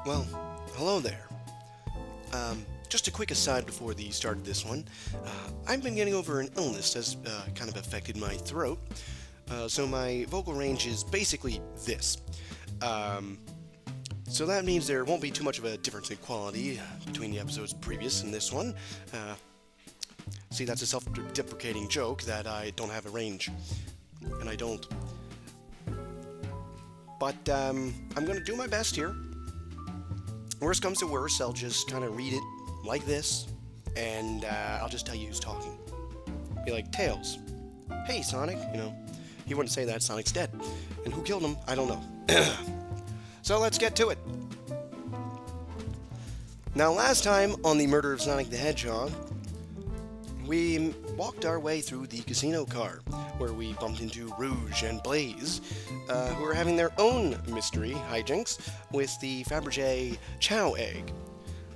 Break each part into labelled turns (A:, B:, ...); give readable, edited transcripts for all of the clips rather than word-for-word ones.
A: Well, hello there. Just a quick aside before the start of this one. I've been getting over an illness that's kind of affected my throat, so my vocal range is basically this. Um, so that means there won't be too much of a difference in quality between the episodes previous and this one. See, that's a self-deprecating joke that I don't have a range, and I don't. But I'm going to do my best here. Worst comes to worst, I'll just kind of read it like this, and I'll just tell you who's talking. Be like, Tails. Hey, Sonic. He wouldn't say that. Sonic's dead. And who killed him? I don't know. So let's get to it. Now, last time on the murder of Sonic the Hedgehog, we walked our way through the casino car, where we bumped into Rouge and Blaze, who were having their own mystery hijinks with the Fabergé Chow egg.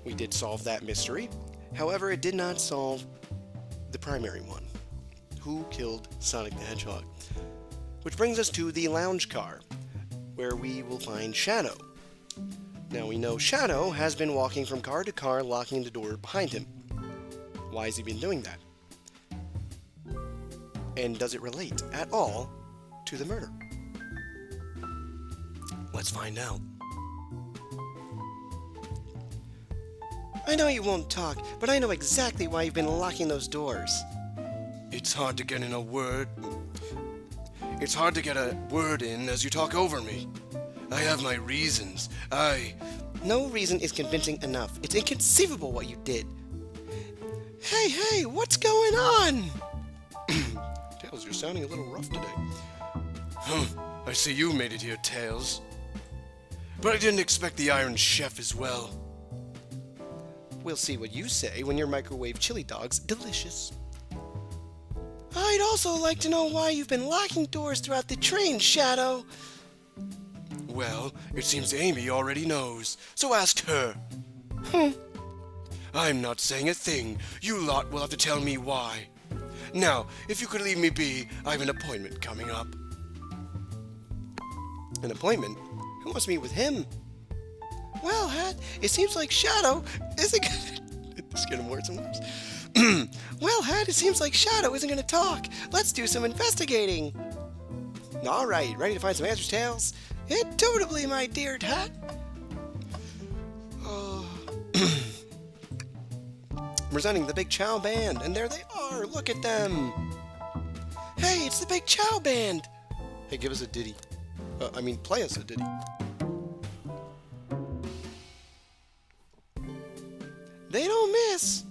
A: We did solve that mystery, however, it did not solve the primary one. Who killed Sonic the Hedgehog? Which brings us to the lounge car, where we will find Shadow. Now we know Shadow has been walking from car to car, locking the door behind him. Why has he been doing that? And does it relate at all to the murder? Let's find out. I know you won't talk, but I know exactly why you've been locking those doors. It's hard to get a word in as you talk over me. I have my reasons. No reason is convincing enough. It's inconceivable what you did. Hey, what's going on? Tails, you're sounding a little rough today. I see you made it here, Tails. But I didn't expect the Iron Chef as well. We'll see what you say when your microwave chili dog's delicious. I'd also like to know why you've been locking doors throughout the train, Shadow. Well, it seems Amy already knows, so ask her. I'm not saying a thing. You lot will have to tell me why. Now, if you could leave me be, I have an appointment coming up. An appointment? Who wants to meet with him? Well, Hat, it seems like Shadow isn't gonna... It's getting worse and worse. Well, Hat, it seems like Shadow isn't gonna talk. Let's do some investigating. Alright, ready to find some answers, Tails? Indubitably, my dear Hat. Presenting the Big Chow Band, and there they are, look at them! Hey, it's the Big Chow Band! Hey, give us a ditty. Play us a ditty. They don't miss!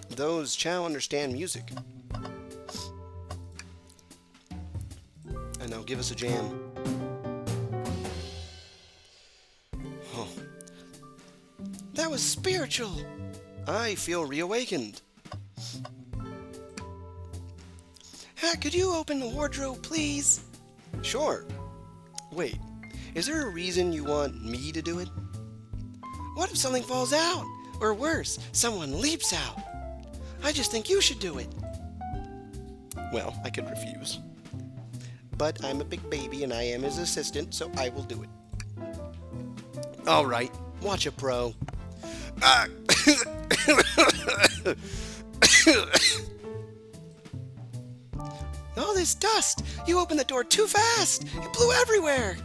A: Those Chow understand music. And now give us a jam. Oh. That was spiritual! I feel reawakened. Hat, could you open the wardrobe, please? Sure. Wait, is there a reason you want me to do it? What if something falls out? Or worse, someone leaps out? I just think you should do it. Well, I could refuse. But I'm a big baby and I am his assistant, so I will do it. Alright, watch a pro. All this dust! You opened the door too fast! It blew everywhere!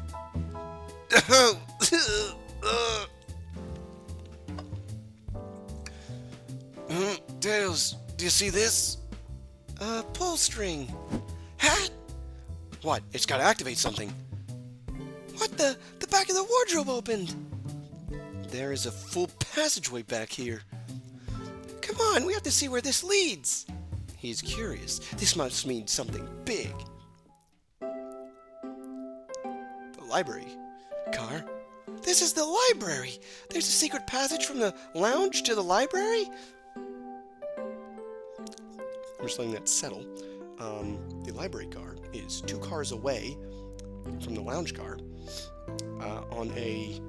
A: Tails, do you see this? Pull string. Hat? What? It's gotta activate something. What the? The back of the wardrobe opened! There is a full passageway back here. Come on, we have to see where this leads. He's curious. This must mean something big. The library car? This is the library! There's a secret passage from the lounge to the library? I'm just letting that settle. The library car is 2 cars away from the lounge car on a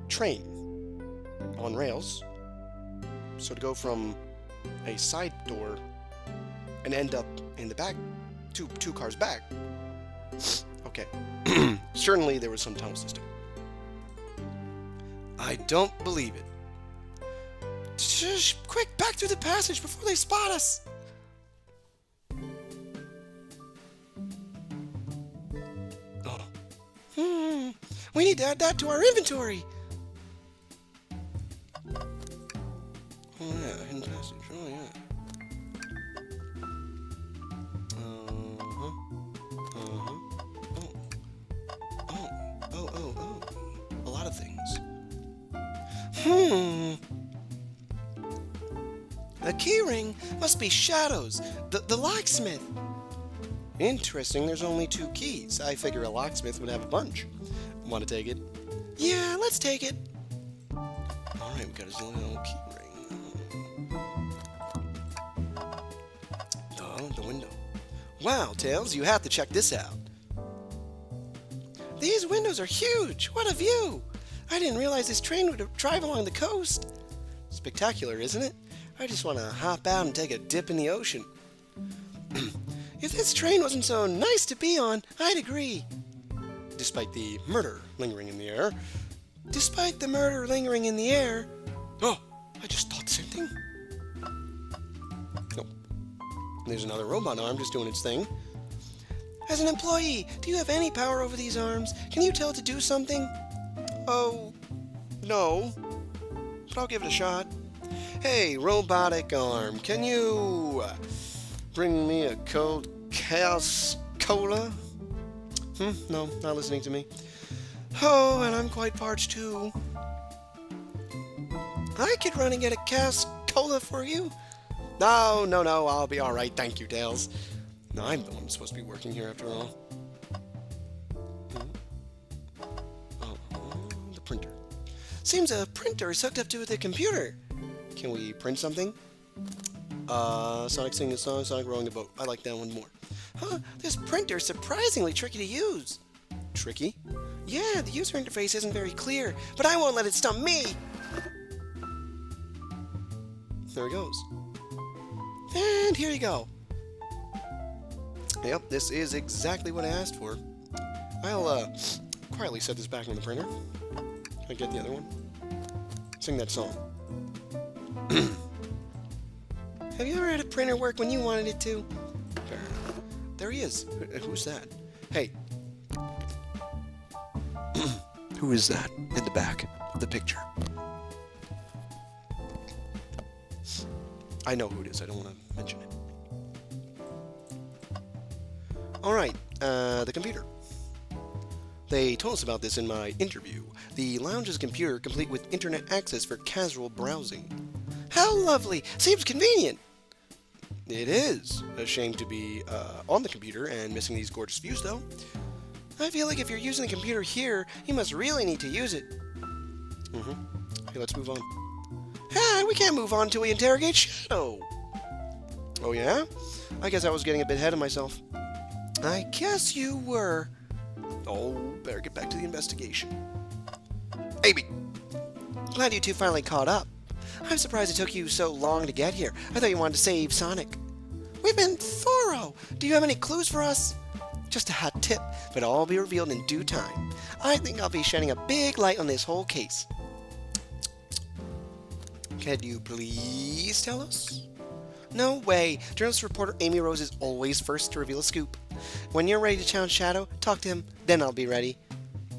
A: train on rails. So to go from a side door and end up in the back, two cars back. Okay. Certainly there was some tunnel system. I don't believe it. Shh, quick, back through the passage before they spot us. Oh. We need to add that to our inventory. Oh yeah, hidden passage. Oh yeah. Oh. A lot of things. A keyring must be Shadow's, the locksmith. Interesting, there's only 2 keys. I figure a locksmith would have a bunch. Want to take it? Yeah, let's take it. Alright, we got his little keyring. The window. Wow, Tails, you have to check this out. These windows are huge! What a view! I didn't realize this train would drive along the coast. Spectacular, isn't it? I just want to hop out and take a dip in the ocean. If this train wasn't so nice to be on, I'd agree. Despite the murder lingering in the air. Despite the murder lingering in the air. Oh, I just thought the same thing. Oh, there's another robot arm just doing its thing. As an employee, do you have any power over these arms? Can you tell it to do something? Oh, no. But I'll give it a shot. Hey, robotic arm, can you bring me a cold chaos cola? No, not listening to me. Oh, and I'm quite parched too. I could run and get a chaos cola for you. No, I'll be alright, thank you, Tails. No, I'm the one supposed to be working here after all. Oh, the printer. Seems a printer is hooked up to the computer. Can we print something? Sonic singing a song, Sonic rowing the boat. I like that one more. Huh, this printer is surprisingly tricky to use. Tricky? Yeah, the user interface isn't very clear, but I won't let it stump me. There it goes. And here you go. Yep, this is exactly what I asked for. I'll quietly set this back on the printer. Can I get the other one? Sing that song. Have you ever had a printer work when you wanted it to? There he is. Who's that? Hey. Who is that in the back of the picture? I know who it is. I don't want to mention it. Alright, the computer. They told us about this in my interview. The lounge is a computer complete with internet access for casual browsing. How lovely! Seems convenient! It is. A shame to be on the computer and missing these gorgeous views, though. I feel like if you're using the computer here, you must really need to use it. Okay, let's move on. Hey, we can't move on till we interrogate Shadow. Oh, yeah? I guess I was getting a bit ahead of myself. I guess you were. Oh, better get back to the investigation. Amy! Glad you two finally caught up. I'm surprised it took you so long to get here. I thought you wanted to save Sonic. We've been thorough. Do you have any clues for us? Just a hot tip, but all will be revealed in due time. I think I'll be shedding a big light on this whole case. Can you please tell us? No way. Journalist reporter Amy Rose is always first to reveal a scoop. When you're ready to challenge Shadow, talk to him, then I'll be ready.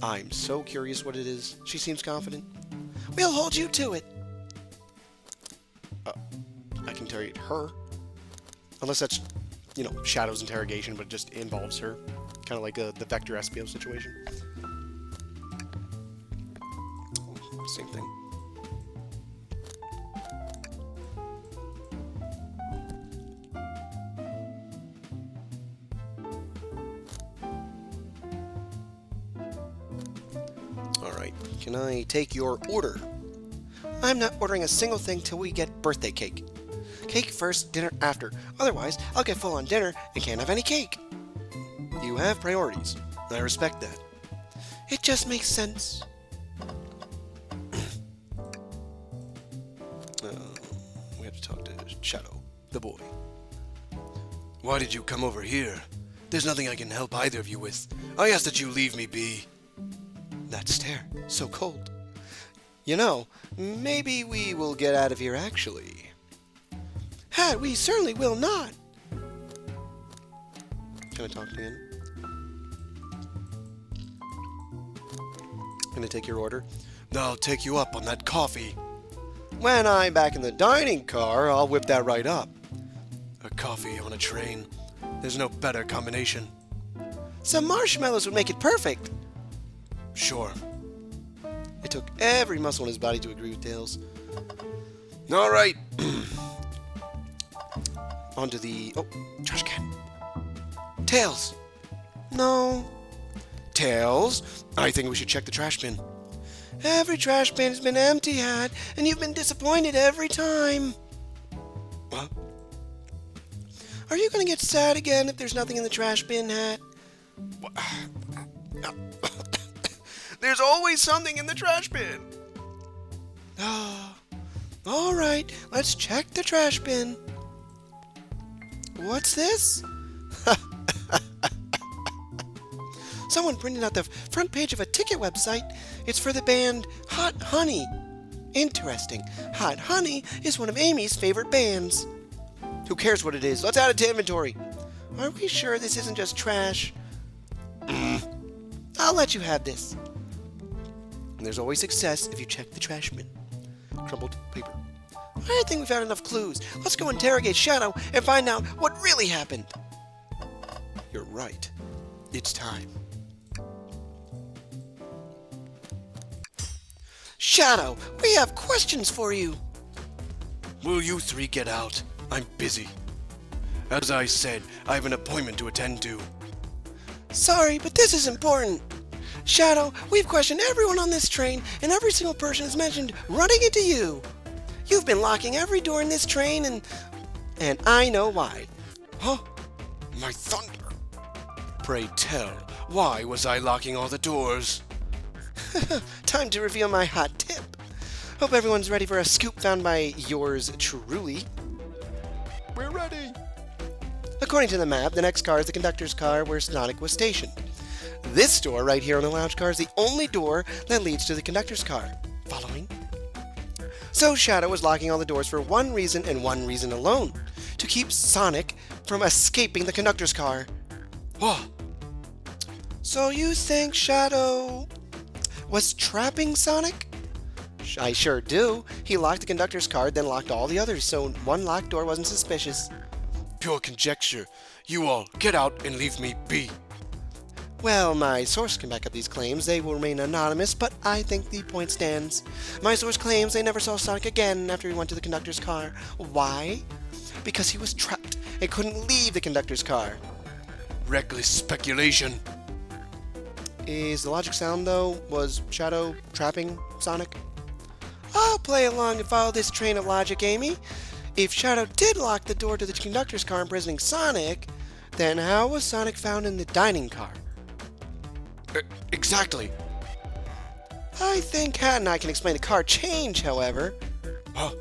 A: I'm so curious what it is. She seems confident. We'll hold you to it. I can interrogate her. Unless that's, Shadow's interrogation, but it just involves her. Kind of like the Vector SPO situation. Same thing. Alright, can I take your order? I'm not ordering a single thing till we get birthday cake. Cake first, dinner after. Otherwise, I'll get full on dinner and can't have any cake. You have priorities. I respect that. It just makes sense. We have to talk to Shadow, the boy. Why did you come over here? There's nothing I can help either of you with. I ask that you leave me be. That stare, so cold. You know, maybe we will get out of here actually. Hat, we certainly will not. Can I talk to you? Can I take your order? I'll take you up on that coffee. When I'm back in the dining car, I'll whip that right up. A coffee on a train. There's no better combination. Some marshmallows would make it perfect. Sure. It took every muscle in his body to agree with Tails. All right. Onto the... Oh, trash can. Tails. No. Tails, I think we should check the trash bin. Every trash bin has been empty, Hat, and you've been disappointed every time. What? Are you going to get sad again if there's nothing in the trash bin, Hat? There's always something in the trash bin. Oh, all right, let's check the trash bin. What's this? Someone printed out the front page of a ticket website. It's for the band Hot Honey. Interesting. Hot Honey is one of Amy's favorite bands. Who cares what it is? Let's add it to inventory. Are we sure this isn't just trash? I'll let you have this. And there's always success if you check the trash bin. Crumpled paper. I think we found enough clues. Let's go interrogate Shadow and find out what really happened. You're right. It's time. Shadow, we have questions for you. Will you three get out? I'm busy. As I said, I have an appointment to attend to. Sorry, but this is important. Shadow, we've questioned everyone on this train, and every single person has mentioned running into you. You've been locking every door in this train, and I know why. Huh? My thunder. Pray tell, why was I locking all the doors? Time to reveal my hot tip. Hope everyone's ready for a scoop found by yours truly. We're ready. According to the map, the next car is the conductor's car where Sonic was stationed. This door right here on the lounge car is the only door that leads to the conductor's car. Following? So Shadow was locking all the doors for one reason and one reason alone. To keep Sonic from escaping the conductor's car. Whoa. So you think Shadow was trapping Sonic? I sure do. He locked the conductor's car, then locked all the others, so one locked door wasn't suspicious. Pure conjecture. You all, get out and leave me be. Well, my source can back up these claims. They will remain anonymous, but I think the point stands. My source claims they never saw Sonic again after he went to the conductor's car. Why? Because he was trapped and couldn't leave the conductor's car. Reckless speculation. Is the logic sound, though? Was Shadow trapping Sonic? I'll play along and follow this train of logic, Amy. If Shadow did lock the door to the conductor's car imprisoning Sonic, then how was Sonic found in the dining car? Exactly. I think Hat and I can explain the car change, however. Huh?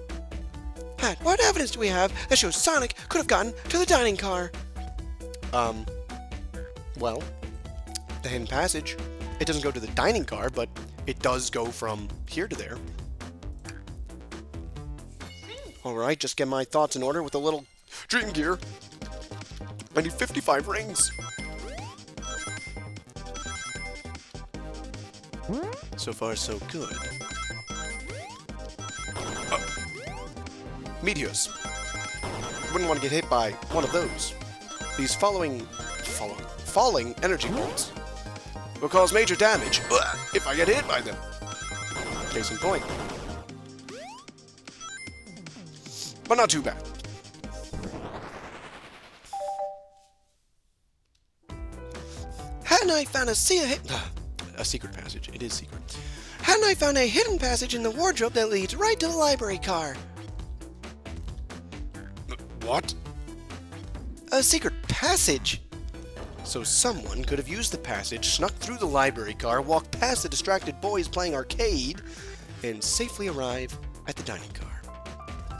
A: Hat, what evidence do we have that shows Sonic could have gotten to the dining car? Well, the hidden passage. It doesn't go to the dining car, but it does go from here to there. Alright, just get my thoughts in order with a little dream gear. I need 55 rings. So far, so good. Meteors. Wouldn't want to get hit by one of those. These falling energy bolts will cause major damage if I get hit by them. Case in point. But not too bad. Hadn't I found a secret passage? It is secret. Hadn't I found a hidden passage in the wardrobe that leads right to the library car? What? A secret passage? So someone could have used the passage, snuck through the library car, walked past the distracted boys playing arcade, and safely arrive at the dining car.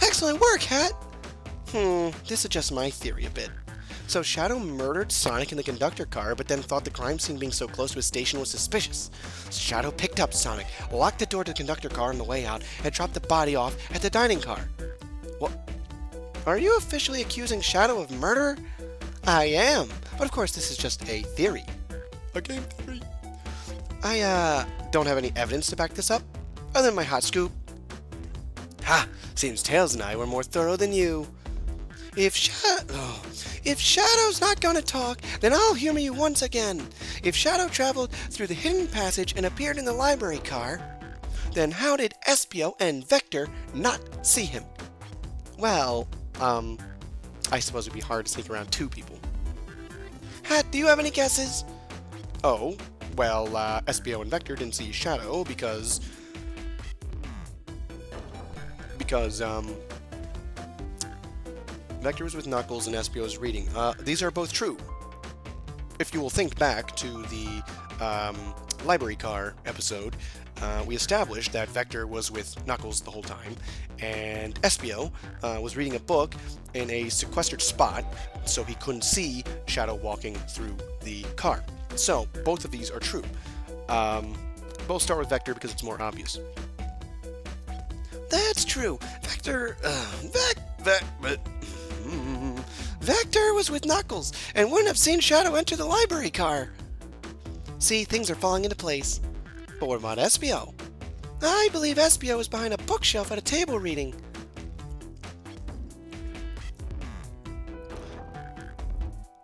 A: Excellent work, Hat! This adjusts my theory a bit. So Shadow murdered Sonic in the conductor car, but then thought the crime scene being so close to his station was suspicious. Shadow picked up Sonic, locked the door to the conductor car on the way out, and dropped the body off at the dining car. What? Are you officially accusing Shadow of murder? I am, but of course this is just a theory. A game theory. I, don't have any evidence to back this up, other than my hot scoop. Ha! Seems Tails and I were more thorough than you. If Shadow's not gonna talk, then I'll humor you once again. If Shadow traveled through the hidden passage and appeared in the library car, then how did Espio and Vector not see him? Well, I suppose it'd be hard to sneak around two people. Hat, do you have any guesses? Oh, well, Espio and Vector didn't see Shadow because Vector was with Knuckles and Espio was reading. These are both true. If you will think back to the library car episode, we established that Vector was with Knuckles the whole time, and Espio was reading a book in a sequestered spot, so he couldn't see Shadow walking through the car. So, both of these are true. Both start with Vector because it's more obvious. That's true. Vector was with Knuckles and wouldn't have seen Shadow enter the library car. See, things are falling into place. But what about Espio? I believe Espio was behind a bookshelf at a table reading.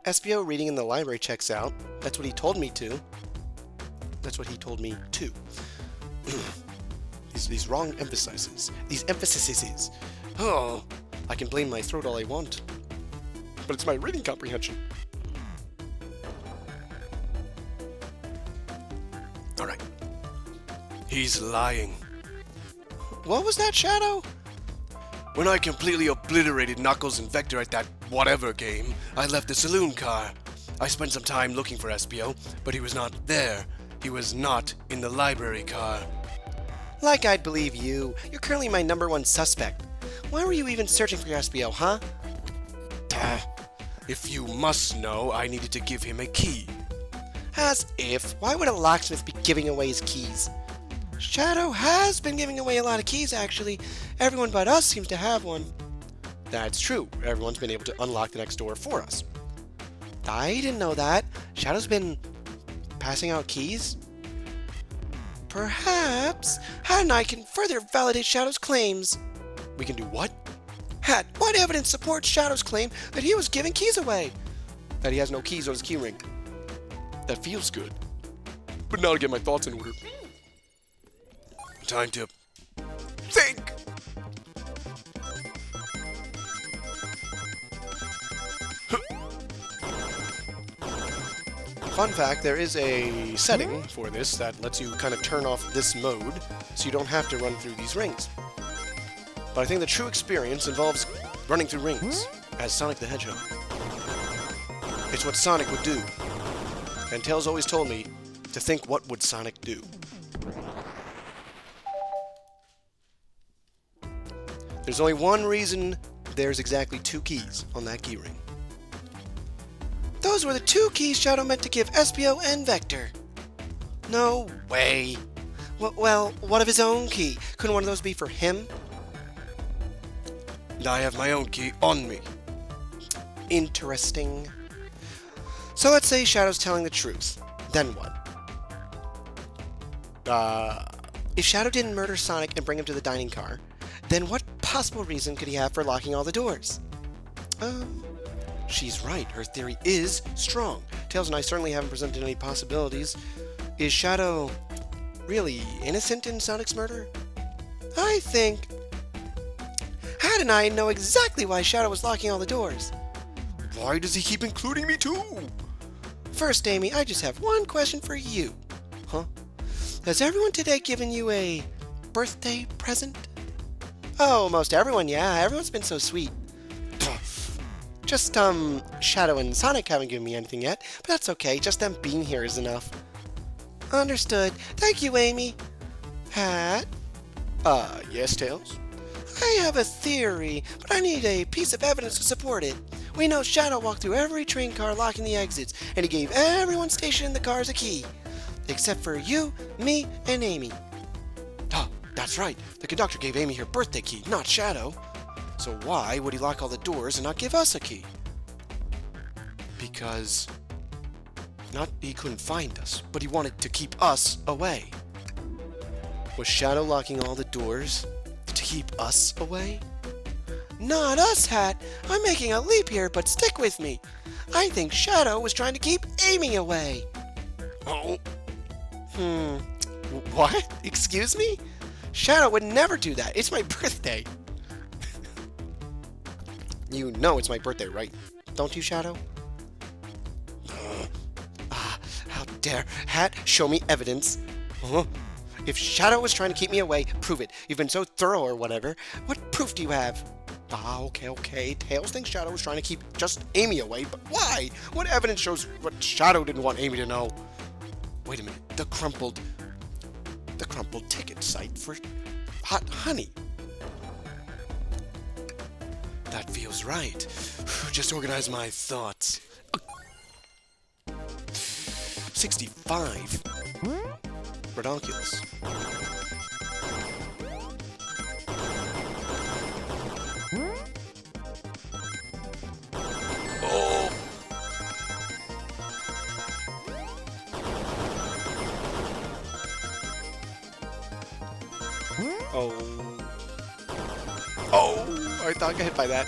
A: Espio reading in the library checks out. That's what he told me to. That's what he told me to. These wrong emphases. These emphases. Oh, I can blame my throat all I want. But it's my reading comprehension. Alright. He's lying. What was that, Shadow? When I completely obliterated Knuckles and Vector at that whatever game, I left the saloon car. I spent some time looking for Espio, but he was not there. He was not in the library car. Like I'd believe you. You're currently my #1 suspect. Why were you even searching for Espio, huh? If you must know, I needed to give him a key. As if. Why would a locksmith be giving away his keys? Shadow has been giving away a lot of keys, actually. Everyone but us seems to have one. That's true. Everyone's been able to unlock the next door for us. I didn't know that. Shadow's been passing out keys? Perhaps Hat and I can further validate Shadow's claims. We can do what? Hat, what evidence supports Shadow's claim that he was giving keys away? That he has no keys on his key ring. That feels good. But now to get my thoughts in order. Time to think! Fun fact, there is a setting for this that lets you kind of turn off this mode so you don't have to run through these rings. But I think the true experience involves running through rings as Sonic the Hedgehog. It's what Sonic would do. And Tails always told me to think, what would Sonic do? There's only one reason there's exactly 2 keys on that key ring. Those were the 2 keys Shadow meant to give Espio and Vector. No way. Well, what of his own key? Couldn't one of those be for him? I have my own key on me. Interesting. So let's say Shadow's telling the truth. Then what? If Shadow didn't murder Sonic and bring him to the dining car, then what possible reason could he have for locking all the doors? She's right. Her theory is strong. Tails and I certainly haven't presented any possibilities. Is Shadow really innocent in Sonic's murder? I think Hat and I know exactly why Shadow was locking all the doors. Why does he keep including me too? First, Amy, I just have one question for you. Huh? Has everyone today given you a birthday present? Oh, most everyone, yeah. Everyone's been so sweet. Just, Shadow and Sonic haven't given me anything yet, but that's okay. Just them being here is enough. Understood. Thank you, Amy. Hat? Yes, Tails? I have a theory, but I need a piece of evidence to support it. We know Shadow walked through every train car locking the exits, and he gave everyone stationed in the cars a key. Except for you, me, and Amy. Oh, that's right. The conductor gave Amy her birthday key, not Shadow. So why would he lock all the doors and not give us a key? Because... not he couldn't find us, but he wanted to keep us away. Was Shadow locking all the doors to keep us away? Not us, Hat. I'm making a leap here, but stick with me. I think Shadow was trying to keep Amy away. Oh. What? Excuse me? Shadow would never do that. It's my birthday. You know it's my birthday, right? Don't you, Shadow? How dare Hat show me evidence? If Shadow was trying to keep me away, prove it. You've been so thorough or whatever. What proof do you have? Okay. Tails thinks Shadow was trying to keep just Amy away, but why? What evidence shows what Shadow didn't want Amy to know? Wait a minute. The crumpled ticket site for hot honey. That feels right. Just organize my thoughts. 65. Redonkulous. Oh, I thought I got hit by that.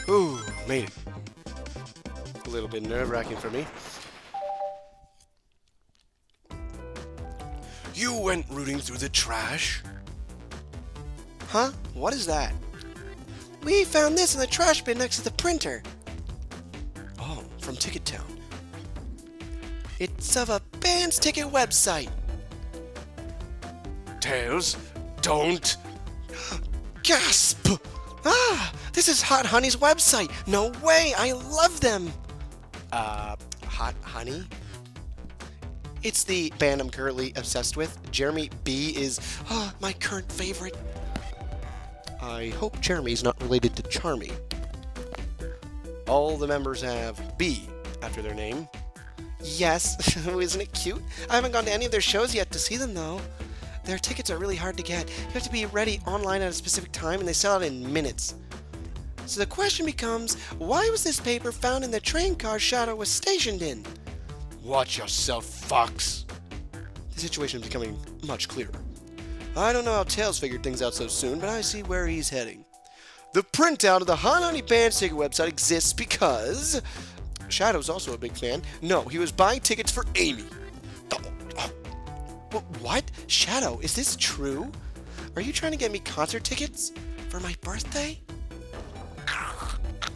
A: Ooh, made it. A little bit nerve-wracking for me. You went rooting through the trash? Huh? What is that? We found this in the trash bin next to the printer. Oh, from Ticket Town. It's of a band's ticket website. Tails, don't. Gasp! Ah, this is Hot Honey's website. No way, I love them. Hot Honey? It's the band I'm currently obsessed with. Jeremy B is my current favorite. I hope Jeremy's not related to Charmy. All the members have B after their name. Yes, isn't it cute? I haven't gone to any of their shows yet to see them, though. Their tickets are really hard to get. You have to be ready online at a specific time, and they sell out in minutes. So the question becomes, why was this paper found in the train car Shadow was stationed in? Watch yourself, Fox. The situation is becoming much clearer. I don't know how Tails figured things out so soon, but I see where he's heading. The printout of the Hot Honey Band ticket website exists because... Shadow's also a big fan. No, he was buying tickets for Amy. What? Shadow, is this true? Are you trying to get me concert tickets for my birthday?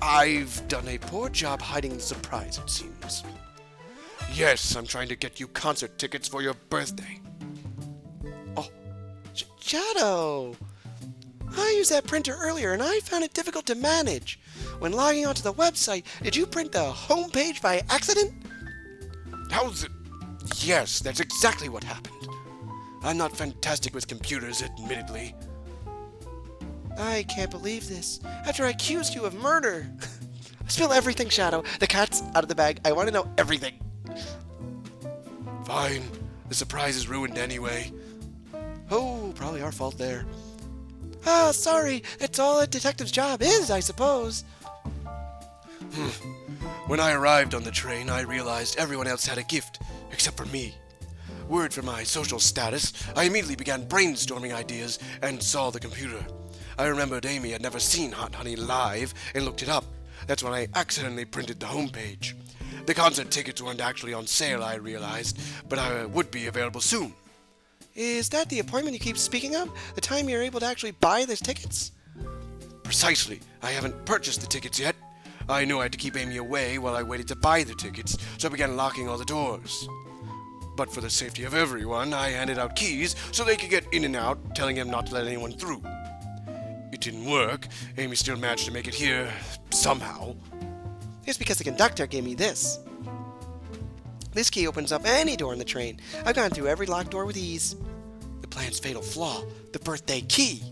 A: I've done a poor job hiding the surprise, it seems. Yes, I'm trying to get you concert tickets for your birthday. Oh, Shadow! I used that printer earlier and I found it difficult to manage. When logging onto the website, did you print the home page by accident? How's it? Yes, that's exactly what happened. I'm not fantastic with computers, admittedly. I can't believe this. After I accused you of murder. Spill everything, Shadow. The cat's out of the bag. I want to know everything. Fine. The surprise is ruined anyway. Oh, probably our fault there. Ah, sorry. It's all a detective's job is, I suppose. When I arrived on the train, I realized everyone else had a gift, except for me. Word for my social status, I immediately began brainstorming ideas and saw the computer. I remembered Amy had never seen Hot Honey live and looked it up. That's when I accidentally printed the homepage. The concert tickets weren't actually on sale, I realized, but I would be available soon. Is that the appointment you keep speaking of? The time you're able to actually buy those tickets? Precisely. I haven't purchased the tickets yet. I knew I had to keep Amy away while I waited to buy the tickets, so I began locking all the doors. But for the safety of everyone, I handed out keys so they could get in and out, telling them not to let anyone through. It didn't work. Amy still managed to make it here, somehow. It's because the conductor gave me this. This key opens up any door in the train. I've gone through every locked door with ease. The plan's fatal flaw, the birthday key.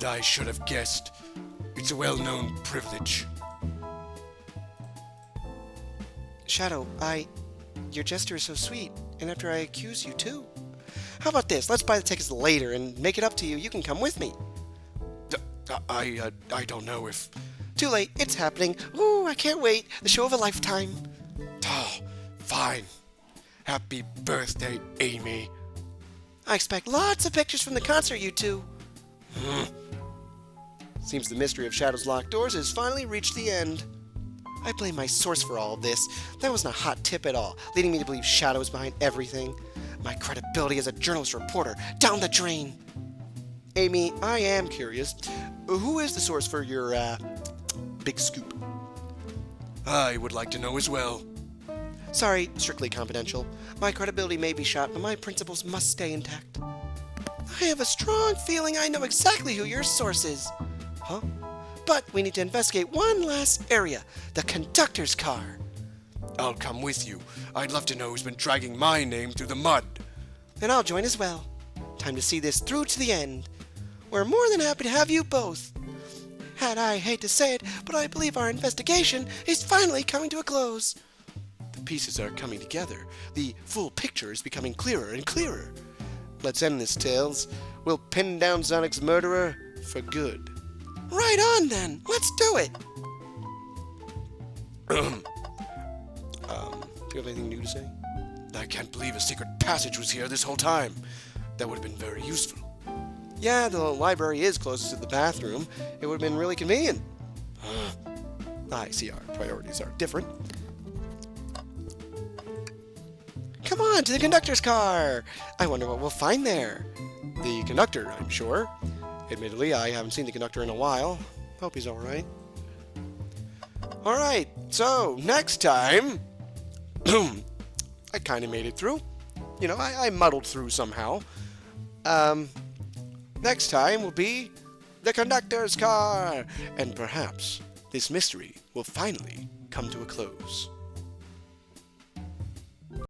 A: I should have guessed. It's a well-known privilege. Shadow, your gesture is so sweet, and after I accuse you too. How about this? Let's buy the tickets later and make it up to you. You can come with me. I don't know if... Too late. It's happening. Ooh, I can't wait. The show of a lifetime. Oh, fine. Happy birthday, Amy. I expect lots of pictures from the concert, you two. Seems the mystery of Shadow's locked doors has finally reached the end. I blame my source for all of this. That wasn't a hot tip at all, leading me to believe Shadow is behind everything. My credibility as a journalist reporter, down the drain. Amy, I am curious. Who is the source for your, big scoop? I would like to know as well. Sorry, strictly confidential. My credibility may be shot, but my principles must stay intact. I have a strong feeling I know exactly who your source is. Huh? But we need to investigate one last area, the conductor's car. I'll come with you. I'd love to know who's been dragging my name through the mud. And I'll join as well. Time to see this through to the end. We're more than happy to have you both. I hate to say it, but I believe our investigation is finally coming to a close. The pieces are coming together. The full picture is becoming clearer and clearer. Let's end this, Tails. We'll pin down Sonic's murderer for good. Right on, then. Let's do it. Do you have anything new to say? I can't believe a secret passage was here this whole time. That would have been very useful. Yeah, the library is closest to the bathroom. It would have been really convenient. I see our priorities are different. Come on, to the conductor's car! I wonder what we'll find there. The conductor, I'm sure. Admittedly, I haven't seen the conductor in a while. Hope he's alright. Alright, so, next time... I kind of made it through. You know, I muddled through somehow. Next time will be the conductor's car. And perhaps this mystery will finally come to a close.